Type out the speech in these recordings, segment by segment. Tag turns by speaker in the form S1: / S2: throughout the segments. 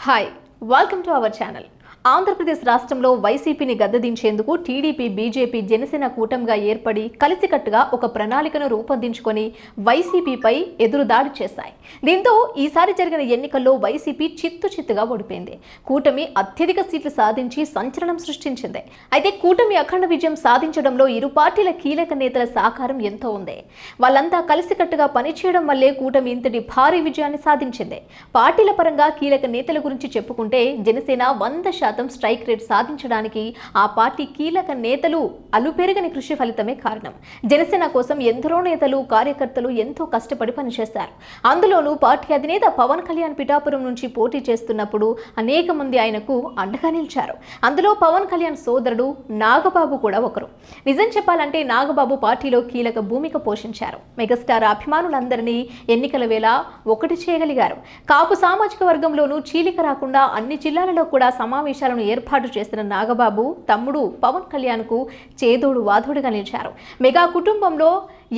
S1: Hi, welcome to our channel. Andhra Pradesh రాష్ట్రంలో వైసీపీని గద్దెదించేందుకు TDP, BJP, Janasena కూటమిగా ఏర్పడి కలిసికట్టుగా ఒక ప్రణాళికను రూపొందించుకొని వైసీపీపై ఎదురుదాడి చేశాయి. దీంతో ఈసారి జరిగిన ఎన్నికల్లో వైసీపీ చిత్తుగా ఓడిపోయింది. కూటమి అత్యధిక సీట్లు సాధించి సంచలనం సృష్టించింది. అయితే కూటమి అఖండ విజయం సాధించడంలో ఇరు పార్టీల కీలక నేతల సహకారం ఎంతో ఉంది. వాళ్ళంతా కలిసికట్టుగా పనిచేయడం వల్లే కూటమి ఇంతటి భారీ విజయాన్ని సాధించింది. పార్టీల పరంగా కీలక నేతల గురించి చెప్పుకుంటే జనసేన 100% స్ట్రైక్ రేట్ సాధించడానికి ఆ పార్టీ కీలక నేతలు అలుపెరగని కృషి ఫలితమే కారణం. జనసేన కోసం ఎందరో నేతలు, కార్యకర్తలు ఎంతో కష్టపడి పనిచేశారు. అందులోనూ పార్టీ అధినేత పవన్ కళ్యాణ్ పిఠాపురం నుంచి పోటీ చేస్తున్నప్పుడు అనేక మంది ఆయనకు అండగా నిలిచారు. అందులో పవన్ కళ్యాణ్ సోదరుడు నాగబాబు కూడా ఒకరు. నిజం చెప్పాలంటే నాగబాబు పార్టీలో కీలక భూమిక పోషించారు. మెగాస్టార్ అభిమానులందరినీ ఎన్నికల వేళ ఒకటి చేయగలిగారు. కాపు సామాజిక వర్గంలోనూ చీలిక రాకుండా అన్ని జిల్లాలలో కూడా సమావేశాలను ఏర్పాటు చేసిన నాగబాబు తమ్ముడు పవన్ కళ్యాణ్ కు చేదోడు వాదోడుగా నిలిచారు. మెగా కుటుంబంలో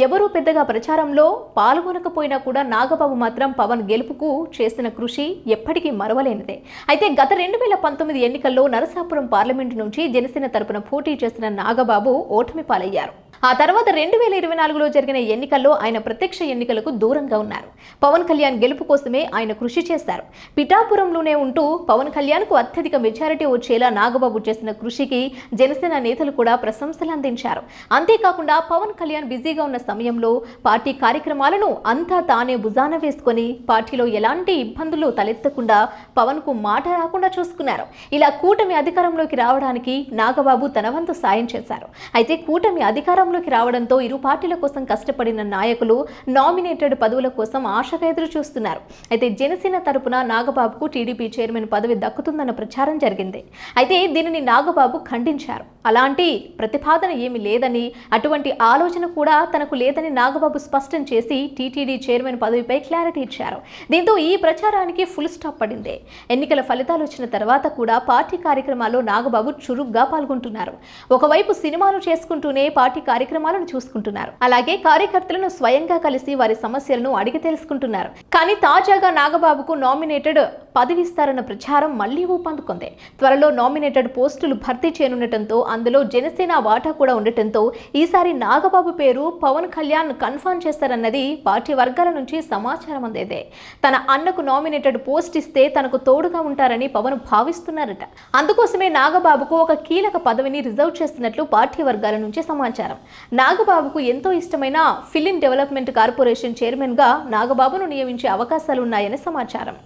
S1: ఎవరూ పెద్దగా ప్రచారంలో పాల్గొనకపోయినా కూడా నాగబాబు మాత్రం పవన్ గెలుపుకు చేసిన కృషి ఎప్పటికీ మరవలేనిదే. అయితే గత 2019 ఎన్నికల్లో నరసాపురం పార్లమెంటు నుంచి జనసేన తరపున పోటీ చేసిన నాగబాబు ఓటమి పాలయ్యారు. ఆ తర్వాత 2024లో జరిగిన ఎన్నికల్లో ఆయన ప్రత్యక్ష ఎన్నికలకు దూరంగా ఉన్నారు. పవన్ కళ్యాణ్ గెలుపు కోసమే ఆయన కృషి చేశారు. పిఠాపురంలోనే ఉంటూ పవన్ కళ్యాణ్కు అత్యధిక మెజారిటీ వచ్చేలా నాగబాబు చేసిన కృషికి జనసేన నేతలు కూడా ప్రశంసలు అందించారు. అంతేకాకుండా పవన్ కళ్యాణ్ బిజీగా ఉన్న సమయంలో పార్టీ కార్యక్రమాలను అంతా తానే భుజాన వేసుకొని పార్టీలో ఎలాంటి ఇబ్బందులు తలెత్తకుండా పవన్ కు మాట రాకుండా చూసుకున్నారు. ఇలా కూటమి అధికారంలోకి రావడానికి నాగబాబు తన వంతు సాయం చేశారు. అయితే కూటమి అధికారంలోకి రావడంతో ఇరు పార్టీల కోసం కష్టపడిన నాయకులు నామినేటెడ్ పదవుల కోసం ఆశగా ఎదురు చూస్తున్నారు. అయితే జనసేన తరపున నాగబాబుకు టీడీపీ చైర్మన్ పదవి దక్కుతుందన్న ప్రచారం జరిగింది. అయితే దీనిని నాగబాబు ఖండించారు. అలాంటి ప్రతిపాదన ఏమీ లేదని, అటువంటి ఆలోచన కూడా తనకు లేదని నాగబాబు స్పష్టం చేసి టీటీడీ చైర్మన్ పదవిపై క్లారిటీ ఇచ్చారు. దీంతో ఈ ప్రచారానికి ఫుల్ స్టాప్ పడింది. ఎన్నికల ఫలితాలు వచ్చిన తర్వాత కూడా పార్టీ కార్యక్రమాల్లో నాగబాబు చురుగ్గా పాల్గొంటున్నారు. ఒకవైపు సినిమాలు చేసుకుంటూనే పార్టీ కార్యక్రమాలను చూసుకుంటున్నారు. అలాగే కార్యకర్తలను స్వయంగా కలిసి వారి సమస్యలను అడిగి తెలుసుకుంటున్నారు. కానీ తాజాగా నాగబాబుకు నామినేటెడ్ పదవి ఇస్తారన్న ప్రచారం మళ్లీ ఊపందుకుంది. త్వరలో నామినేటెడ్ పోస్టులు భర్తీ చేయనుండటంతో అందులో జనసేన వాటా కూడా ఉండటంతో ఈసారి నాగబాబు పేరు పవన్ కళ్యాణ్ కన్ఫర్మ్ చేస్తారన్నది పార్టీ వర్గాల నుంచి సమాచారం అందేదే. తన అన్నకు నామినేటెడ్ పోస్ట్ ఇస్తే తనకు తోడుగా ఉంటారని పవన్ భావిస్తున్నారట. అందుకోసమే నాగబాబుకు ఒక కీలక పదవిని రిజర్వ్ చేస్తున్నట్లు పార్టీ వర్గాల నుంచి సమాచారం. నాగబాబుకు ఎంతో ఇష్టమైన ఫిలిం డెవలప్మెంట్ కార్పొరేషన్ చైర్మన్ గా నాగబాబును నియమించే అవకాశాలున్నాయని సమాచారం.